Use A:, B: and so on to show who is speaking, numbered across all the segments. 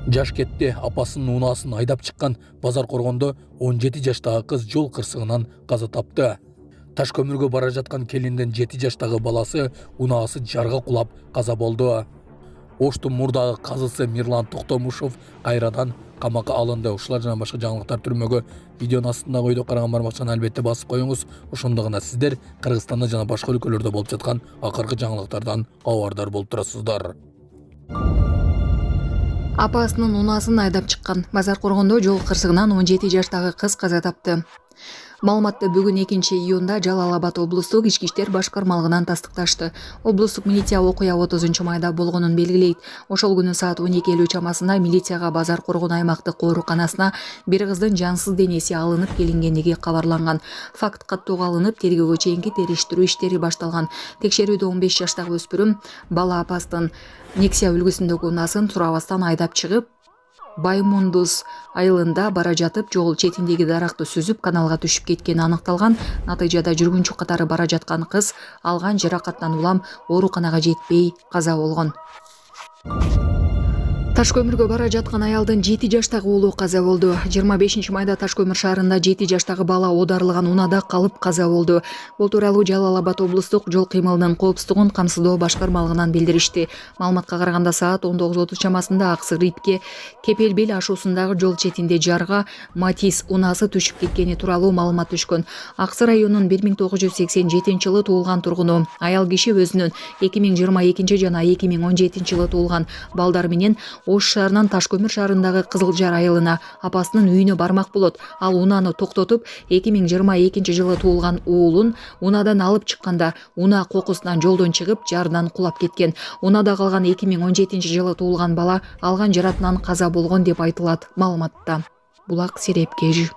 A: Жаш кетти апасынын унаасын айдап чыккан Базар Коргондо 17 жаштагы кыз жол кырсыгынан каза тапты. Таш көмүргө бара жаткан келиндин 7 жаштагы баласы унаасы жарга кулап каза болду. Оштун мурдагы казысы Мирлан Токтомушов кайрадан камакка алынды. Ушулар жана башка жаңылыктар түрмөгө видеонун астындагы ойдо караган бармакчаны албетте басып коюңуз. Ошондо гана сиздер Кыргызстанда жана башка өлкөлөрдө болуп жаткан акыркы жаңылыктардан кабардар болуп турасыздар.
B: Апасынын унаасын айдап чыккан Базар Коргондо жол кырсыгынан 17 жаштагы кыз каза тапты. Маалыматты бүгүн 2-июнда Жалал-Абад облустук ички иштер башкармалыгынан тастыкташты. Облустук милиция окуя 30-майда болгонун белгилейт. Ошол күнү саат 12:50 чамасында милицияга Базар Коргон аймактык ооруканасына бир кыздын жансыз денеси алынып келингендиги кабарланган. Факт каттоого алынып, тергөөгө чейинки териштирүү иштери башталган. Текшерүүдө 15 жаштагы өспүрүм бала апасынын Нексия үлгүсүндөгү унаасын сурабастан айдап чыгып, Баймундус айылында бара жатып жол четиндеги даракты сүзүп каналга түшүп кеткени аныкталган. Натыйжада жүргүнчү катары бара жаткан кыз алган жаракаттан улам ооруканага жетпей каза болгон. Таш көмүргө бара жаткан аялдын 7 жаштагы уулу каза болду. 25-майда Таш көмүр шаарында 7 жаштагы бала оодарылган унада калып каза болду. Бул тууралуу Жалал-Абад облустук жол кыймылынын коопсуздугун камсыздоо башкармалыгынан билдиришти. Маалыматка караганда саат 19:30 чамасында Аксыр Рипке Кепелбел ашуусундагы жол четинде жарга Матис унаасы түшүп кеткени тууралуу маалымат түшкөн. Аксыр районунун 1987-жылы туулган тургуну аял киши өзүнүн 2022 жана 2017-жылы туулган балдары менен Ош шаарынан Таш көмүр шаарындагы Кызылжар айылына апасынын үйүнө бармак болот. Ал унааны токтотуп, 2022-жылы туулган уулун унадан алып чыкканда унаа кокусунан жолдон чыгып, жардан кулап кеткен. Унада калган 2017-жылы туулган бала алган жаратынан каза болгон деп айтылат маалыматта. Булак Серепкеж.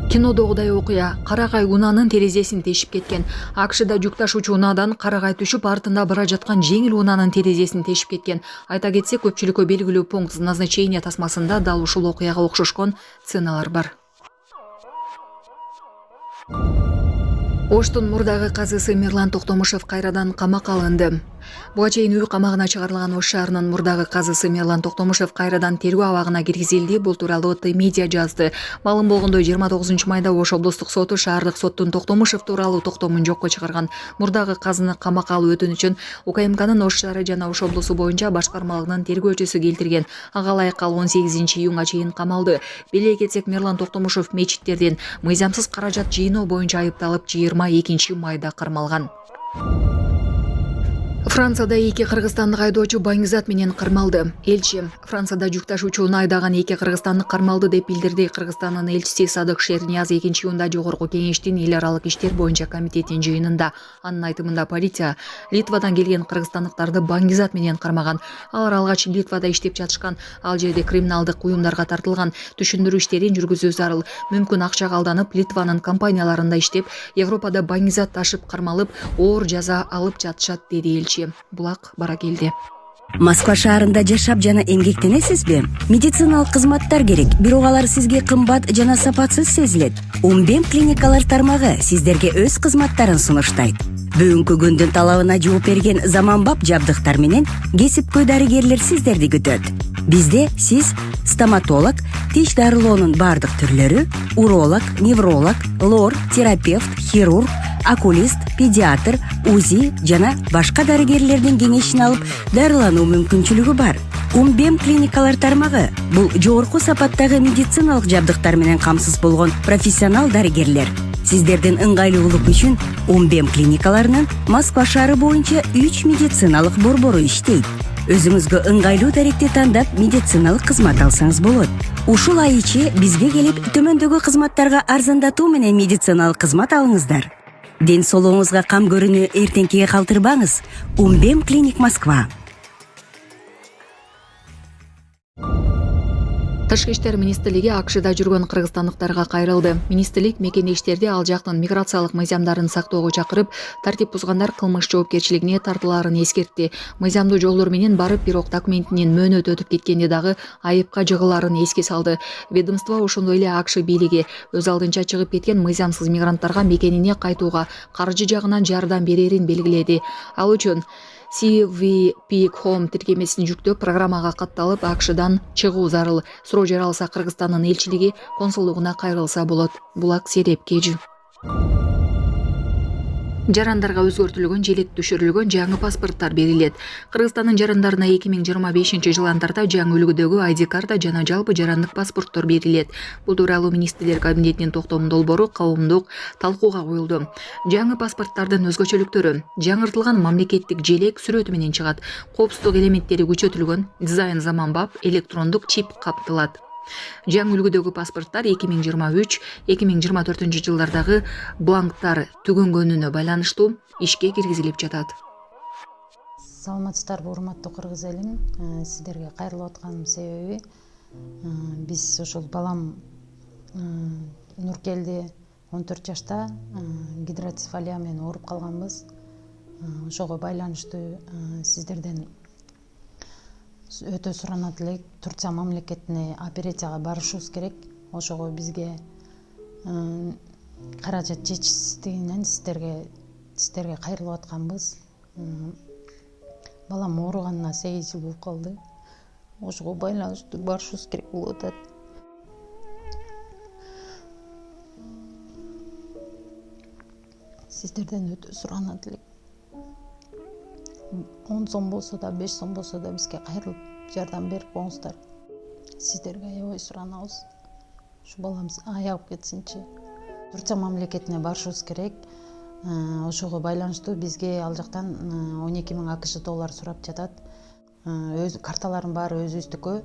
B: Кинодогудай окуя. Карагай унаанын терезесин тешип кеткен. АКШда жүк ташуучу унаадан карагай түшүп, артында бара жаткан жеңил унаанын терезесин тешип кеткен. Айта кетсек, көпчүлүккө белгилүү пункт назначения тасмасында дал ушул окуяга окшошкон сценалар бар. Оштун мурдагы казысы Мирлан Токтомушов кайрадан камакка алынды. Буга чейин үй камагына чыгарылган Ош шаарынын мурдагы казысы Мирлан Токтомушов кайрадан тергөө абагына киргизилди. Бул тууралуу Т-медиа жазды. Маалым болгондой 29-майда Ош облустук соту шаардык соттун Токтомушов тууралуу токтомун жокко чыгарган. Мурдагы казыны камакка алуу өтүнүчүн УКМКнын Ош шаары жана Ош облусу боюнча башкармалыгынын тергөөчүсү келтирген. Ага ылайык ал 18-июнга чейин камалды. Беле кетсек, Мирлан Токтомушов мечиттерден мыйзамсыз каражат жыйноо боюнча айыпталып 22-майда кармалган. Францияда эки кыргызстандык айдоочу Баңгизат менен кармалды. Элчи Францияда жүк ташуучу унаа айдаган эки кыргызстандык кармалды деп билдирди. Кыргызстандын элчиси Садык Шернияз 2-июнда Жогорку Кеңештин эл аралык иштер боюнча комитетинин жыйынында. Анын айтымында полиция Литвадан келген кыргызстандыктарды Баңгизат менен кармаган. Алар алгач Литвада иштеп жатышкан. Ал жерде криминалдык уюмдарга тартылган. Түшүндүрүү иштерин жүргүзүү зарыл. Мүмкүн акчага алданып, Литванын компанияларында иштеп, Европада Баңгизат ташып кармалып, оор жаза алып жатышат, деди элчи. Булак бара келди.
C: Москва шаарында жашап жана эмгектенесизби? Медициналык кызматтар керек, бирок алар сизге кымбат жана сапатсыз сезилет. Умбем клиникалар тармагы сиздерге өз кызматтарын сунуштайт. Бүгүнкү күндүн талабына жооп берген заманбап жабдыктар менен кесипкөй дарыгерлер сиздерди күтөт. Бизде сиз стоматолог, тиш дарылоонун бардык түрлөрү, уролог, невролог, лор, терапевт, хирург, окулист, педиатр, УЗИ жана башка дарыгерлердин кеңешин алып дарылануу мүмкүнчүлүгү бар. Умбем клиникалар тармагы бул жогорку сапаттагы медициналык жабдыктар менен камсыз болгон профессионал дарыгерлер. Сиздердин ыңгайлуулук үчүн Умбем клиникаларынын Москва шаары боюнча 3 медициналык борбору иштейт. Өзүңүзгө ыңгайлуу даректи тандап медициналык кызмат алсаңыз болот. Ушул ай ичи бизге келип төмөндөгү кызматтарга арзандатуу менен медициналык кызмат алыңыздар. Ден соолугуңузга кам көрүүнү эртеңкиге калтырбаңыз. Умбем клиник Москва.
B: Тышкы иштер министрлиги АКШда жүргөн кыргызстандыктарга кайрылды. Министрлик мекендештерди ал жактын миграциялык мыйзамдарын сактоого чакырып, тартип бузгандар кылмыш жоопкерчилигине тартылаарын эскертти. Мыйзамдуу жолдор менен барып, бирок документинин мөөнөтү өтүп кеткенде дагы айыпка жыгылаарын эске салды. Ведомство ошондой эле АКШ бийлиги өз алдынча чыгып кеткен мыйзамсыз мигранттарга мекенине кайтууга каржы жагынан жардам берерин белгиледи. Ал үчүн CVP Home тиркемесин жүктөп программага катталып АКШдан чыгуу зарыл. Суроо жаралса Кыргызстандын элчилиги консулдугуна кайрылса болот. Булак Серепкеж. Жарандарга өзгөртүлгөн, желек түшүрүлгөн жаңы паспорттар берилет. Кыргызстандын жарандарына 2025 жыл янтарда жаңы үлгүдөгү ID карта жана жалпы жарандык паспорттор берилет. Бул тууралуу министрлер кабинетинин токтом долбоору коомдук талкууга коюлду. Жаңы паспорттардын өзгөчөлүктөрү: жаңыртылган мамлекеттик желек сүрөтү менен чыгат. Коопсуздук элементтери күчөтүлгөн, дизайн заманбап, электрондук чип каптылат. Жаңы үлгүдөгү паспорттар 2023-2024 жылдардагы бланктар түгөнгөнүнө байланыштуу ишке киргизилип жатат.
D: Саламатсыздарбы, урматтуу кыргыз элим. Сиздерге кайрылып атканымдын себеби биз ошол балам Нуркелди 14 жашта гидроцефалия менен ооруп калганбыз. Ошого байланыштуу сиздерден өтө суранат элек. Турция мамлекетине операцияга барышыбыз керек. Ошого бизге каражат жетишсиздигинен сиздерге кайрылып атканбыз. Балам ооруганына 8 жыл болуп калды. Ошого байланыштуу барышыбыз керек болуп атат. Сиздерден өтө суранат элек. 10 сом болсо да, 5 сом болсо да бизге кайрылып жардам берип коңуздар. Сиздерге аябай суранабыз. Ушу баламыз аягып кетсинчи. Турция мамлекетине барышыбыз керек. Ошого байланыштуу бизге ал жактан 12 000 АКШ доллар сурап жатат. Өз карталарым баары өзүбүздүкү.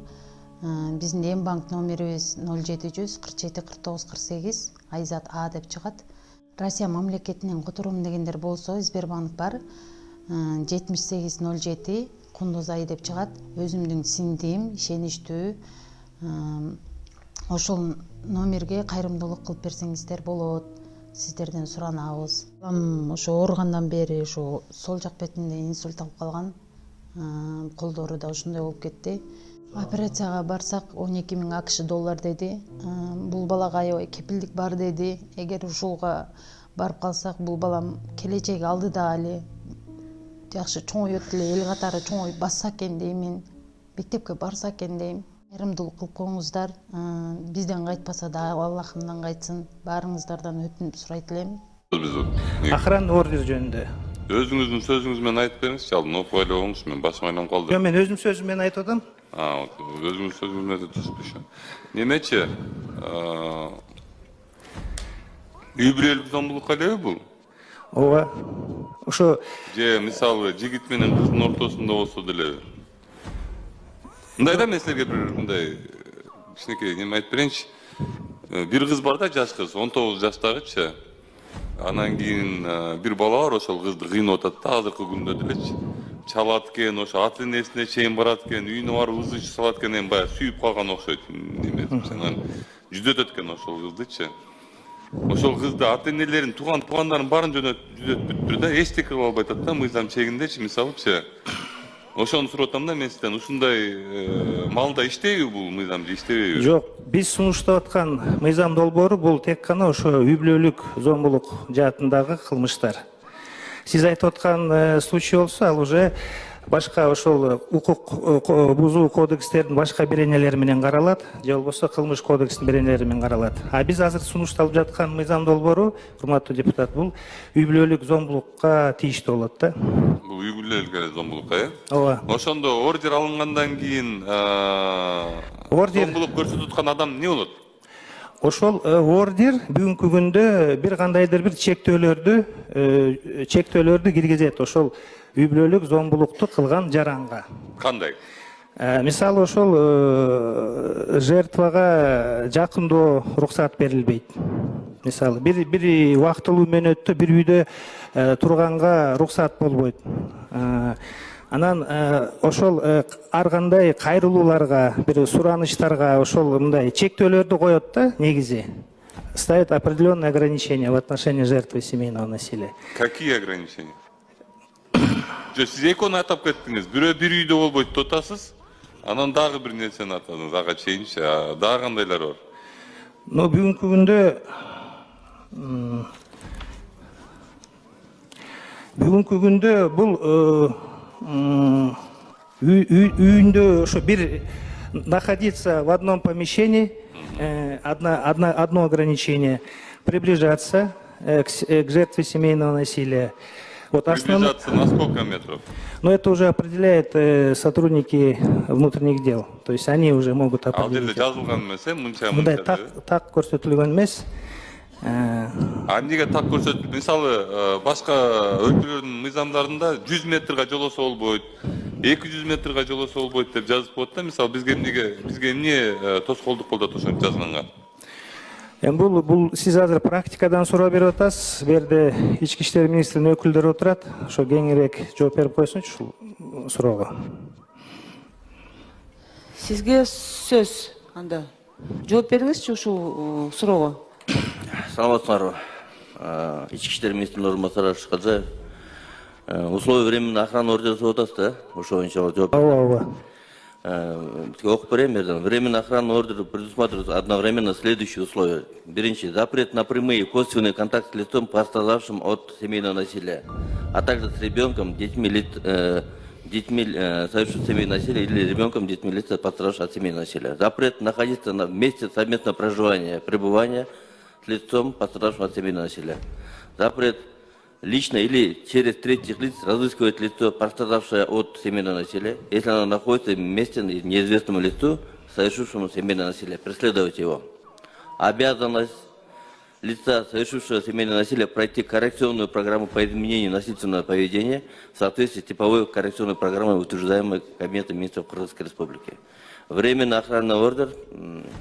D: Биздин эм банк номерибиз 0700 47 49 48 Айзат А деп чыгат. Россия мамлекетинен которуум дегендер болсо Сбербанк бар. 7807 Кундузай деп чыгат. Өзүмдүн сиңдим, ишеничтүү. Ошол номерге кайрымдуулук кылып берсеңиздер болот. Сиздерден суранабыз. Ошо ооругандан бери ошо сол жак бетинде инсульт алып калган. Колдору да ушундай болуп кетти. Операцияга барсак 12 000 АКШ доллар деди. Бул балага аябай кепилдик бар деди. Эгер ушулга барып калсак, бул балам келечеги алдыда эле жакшы чоңойот эле, эл катары чоңоюп басса экен деймин. Мектепке барса экен дейм. Кайрымдуулук кылып коңуздар. Бизден кайтпаса да Аллахымдан кайтсын. Баарыңыздардан өтүнүп сурайт элем.
E: Охран ордер жөнүндө.
F: Өзүңүздүн сөзүңүз менен айтып бериңизчи, алдын окуп элебеңиз, мен башым айланып калды.
E: Мен өзүм сөзүм менен айтып атам.
F: Өзүңүз сөзүңүз менен түшпөйшү. Немечи? Үй бүлөлүк зомбулукка элеби бул?
E: Ооба. Ошо
F: Же мисалы жигит менен кыздын ортосунда болсо делеби? Мындай да, мен силерге бир мындай кичинекей неме айтып берейинчи. Бир кыз бар да, жаш кыз, 19 жаштагычы. Анан кийин бир бала бар, ошол кызды кыйнап атат да, азыркы күндө делечи. Чалат экен, ошо ата энесине чейин барат экен, үйүнө барып ызы салат экен, эми баягы сүйүп калган окшойт. Неме жүдөтөт экен ошол кыздычы. Ошол кызды ата энелерин, туугандарын баарын жүдөтүптүр да, эчтеке кыла албай атат да, мыйзам чегиндечи, мисалычы. Ошону сурап атам да мен сизден, ушундай малда иштейби бул мыйзам же иштебейби?
E: жок, биз сунуштап аткан мыйзам долбоору бул тек гана ошо үй бүлөлүк зомбулук жаатындагы кылмыштар. Сиз айтып аткан случай болсо, ал уже башка ошол укук бузуу кодекстердин башка беренелери менен каралат, же болбосо кылмыш кодексинин беренелери менен каралат. А биз азыр сунушталып жаткан мыйзам долбоору, урматтуу депутат, бул үй бүлөлүк зомбулукка тийиштүү болот да.
F: Бул үй бүлөлүк зомбулукка, э?
E: Ооба.
F: Ошондо ордер алынгандан кийин зомбулук көрсөтүп аткан адам эмне болот?
E: Ошол ордер бүгүнкү күндө бир кандайдыр бир чектөөлөрдү киргизет ошол үй бүлөлүк зомбулукту кылган жаранга.
F: Кандай?
E: Мисалы ошол жертвага жакындоо уруксат берилбейт. Мисалы бир убактылуу мөөнөттө бир үйдө турганга уруксат болбойт. Анан ошол ар кандай кайрылууларга, бир сураныштарга ошол мындай чектөөлөрдү коет да, негизи. Ставит определенные ограничения в отношении жертвы семейного насилия.
F: Какие ограничения? Сиз экөөнү атап кеттиңиз. Бирөө бир үйдө болбойт деп атасыз. Анан дагы бир нерсени атадыңыз. Ага чейинчи. Дагы кандайлар бар?
E: Бүгүнкү күндө бул үйүндө ошо бир находиться в одном помещении, одно ограничение, приближаться к жертве семейного насилия. Вот
F: Приближаться на сколько метров?
E: Но это уже определяют сотрудники внутренних дел. То есть они уже могут
F: Ал жерде
E: определить.
F: жазылган эмес, мынча
E: Мындай
F: мынча.
E: так көрсөтүлгөн эмес.
F: Эмнеге так көрсөтүп, мисалы башка өлкөлөрдүн мыйзамдарында 100 метрге жолосо болбойт, 200 метрге жолосо болбойт деп жазып коет да. Мисалы бизге эмне тоскоолдук болот ошентип жазганга?
E: Бул сиз азыр практикадан суроо берип атасыз. Бу жерде ички иштер министринин өкүлдөрү отурат. Ошо кеңирээк жооп берип койсунчу ушул суроого.
G: Сизге сөз анда. Жооп бериңизчи ушул суроого.
H: Саламатсыңарбы? Ички иштер министринин орун басары Шыкаджаев. Условия временной охраны ордери деп атасыз да? Ошо боюнча жооп.
E: Ооба.
H: Окуп берейин берден. Временный охранный ордер предусматривает одновременно следующие условия. Биринчи, запрет на прямые и косвенные контакты с лицом, пострадавшим от семейного насилия, а также с ребенком, детьми, совершившим семейное насилие, или ребенком, детьми, лиц, пострадавшим от семейного насилия. Запрет находиться на месте совместного проживания, пребывания с лицом, пострадавшим от семейного насилия. Запрет лично или через третьих лиц разыскивать лицо, пострадавшее от семейного насилия, если оно находится в месте неизвестному лицу, совершившему семейное насилие, преследовать его. Обязанность лица, совершившего семейное насилие, пройти коррекционную программу по изменению насильственного поведения в соответствии с типовой коррекционной программой, утверждаемой Кабинетом министров Кыргызской Республики. Временный охранный ордер,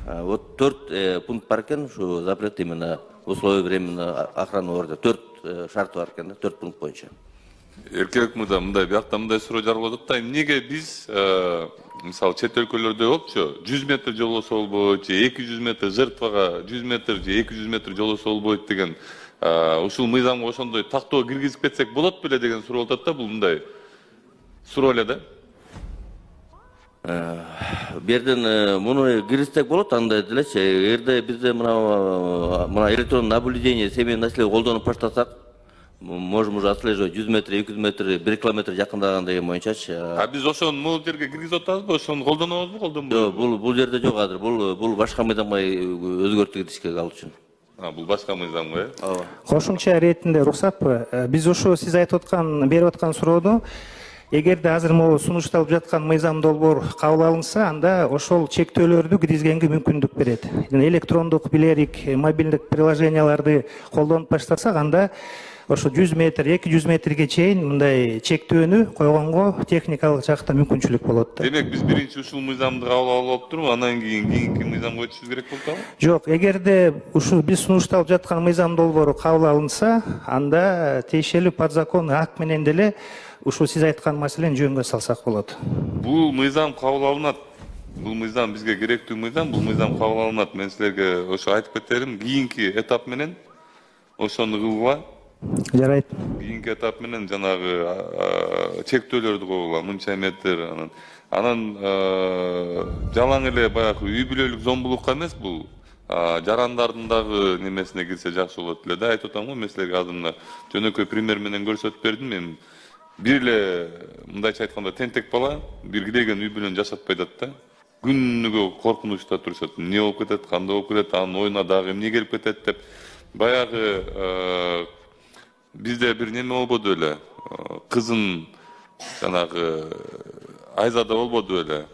H: вот төрт пункт бар экен, ушу запрет именно условия временного охранного ордера. Төрт шарты бар экен, төрт пункт боюнча.
F: Эркек мырза, мындай биякта мындай суроо жаргалып атат да, эмнеге биз мисалы чет өлкөлөрдө болупчу 100 метр жолосо болбойт же 200 метр, жертвага 100 метр же 200 метр жолосо болбойт деген ушул мыйзамга ошондой тактоо киргизип кетсек болот беле деген суроо атат да, бул мындай суроо эле да.
H: Берден муну киргизсек болот, андай делечи. Эгерде бизде мына электронный наблюдение семейный насилие колдонуп баштасак, можем уже отслеживать 100 метр, 200 метр, 1 километр жакындаган деген боюнчачы.
F: Биз ошону могул жерге киргизип атабызбы, ошону колдонобузбу, колдонбойбузбу?
H: Жок, бул жерде жок азыр. Бул башка мыйзамга өзгөртүү киргизишке алуу үчүн.
F: Бул башка мыйзамга,
H: Ооба.
E: Кошумча иретинде уруксатпы? Биз ошо сиз айтып аткан, берип аткан суроону эгерде азыр могу сунушталып жаткан мыйзам долбоор кабыл алынса, анда ошол чектөөлөрдү киргизгенге мүмкүндүк берет. Электрондук билерик, мобилдик приложенияларды колдонуп баштасак, анда ошо 100 метр, 200 метрге чейин мындай чектөөнү койгонго техникалык жактан мүмкүнчүлүк болот да.
F: Демек биз биринчи ушул мыйзамды кабыл алып туруп, анан кийинки мыйзамга өтүшүбүз керек болуп атабы?
E: Жок, эгерде ушул биз сунушталып жаткан мыйзам долбоору кабыл алынса, анда тиешелүү подзаконный акт менен деле ушул сиз айткан маселени жөнгө салсак болот.
F: Бул мыйзам кабыл алынат. Бул мыйзам бизге керектүү мыйзам, бул мыйзам кабыл алынат. Мен силерге ошо айтып кетерим, кийинки этап менен ошону кылгыла.
E: Жарайт.
F: Кийинки этап менен жанагы чектөөлөрдү койгула, мынча метр, анан жалаң эле баягы үй бүлөлүк зомбулукка эмес, бул жарандардын дагы немесине кирсе жакшы болот эле да. Айтып атам го, мен силерге азыр мына жөнөкөй пример менен көрсөтүп бердим. Мен бир эле мындайча айтканда тентек бала бир килеген үй бүлөнү жашатпай атат да. Күнүгө коркунучта турушат. Эмне болуп кетет, кандай болуп кетет, анын оюна дагы эмне келип кетет деп. Баягы бизде бир неме болбоду эле. Кызын жанагы айзада болбоду эле.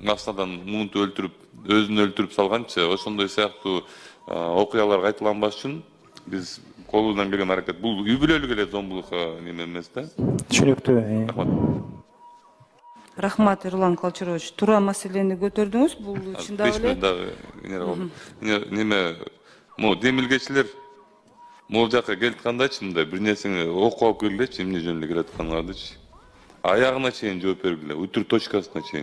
F: Машинадан муунтуп өлтүрүп, өзүн өлтүрүп салганчы, ошондой сыяктуу окуялар кайталанбаш үчүн биз колубуздан келген аракет. Бул үй бүлөлүк эле зомбулукка неме эмес да.
E: Түшүнүктүү.
F: Рахмат.
G: Рахмат, Эрлан Калчарович. Туура маселени көтөрдүңүз. Бул чындап эле
F: Неме, демилгечилер могул жакка келаткандачы мындай бир нерсени окуп алып келгилечи, эмне жөнүндө келатканыңардычы. Аягына чейин жооп бергиле, утур точкасына чейин.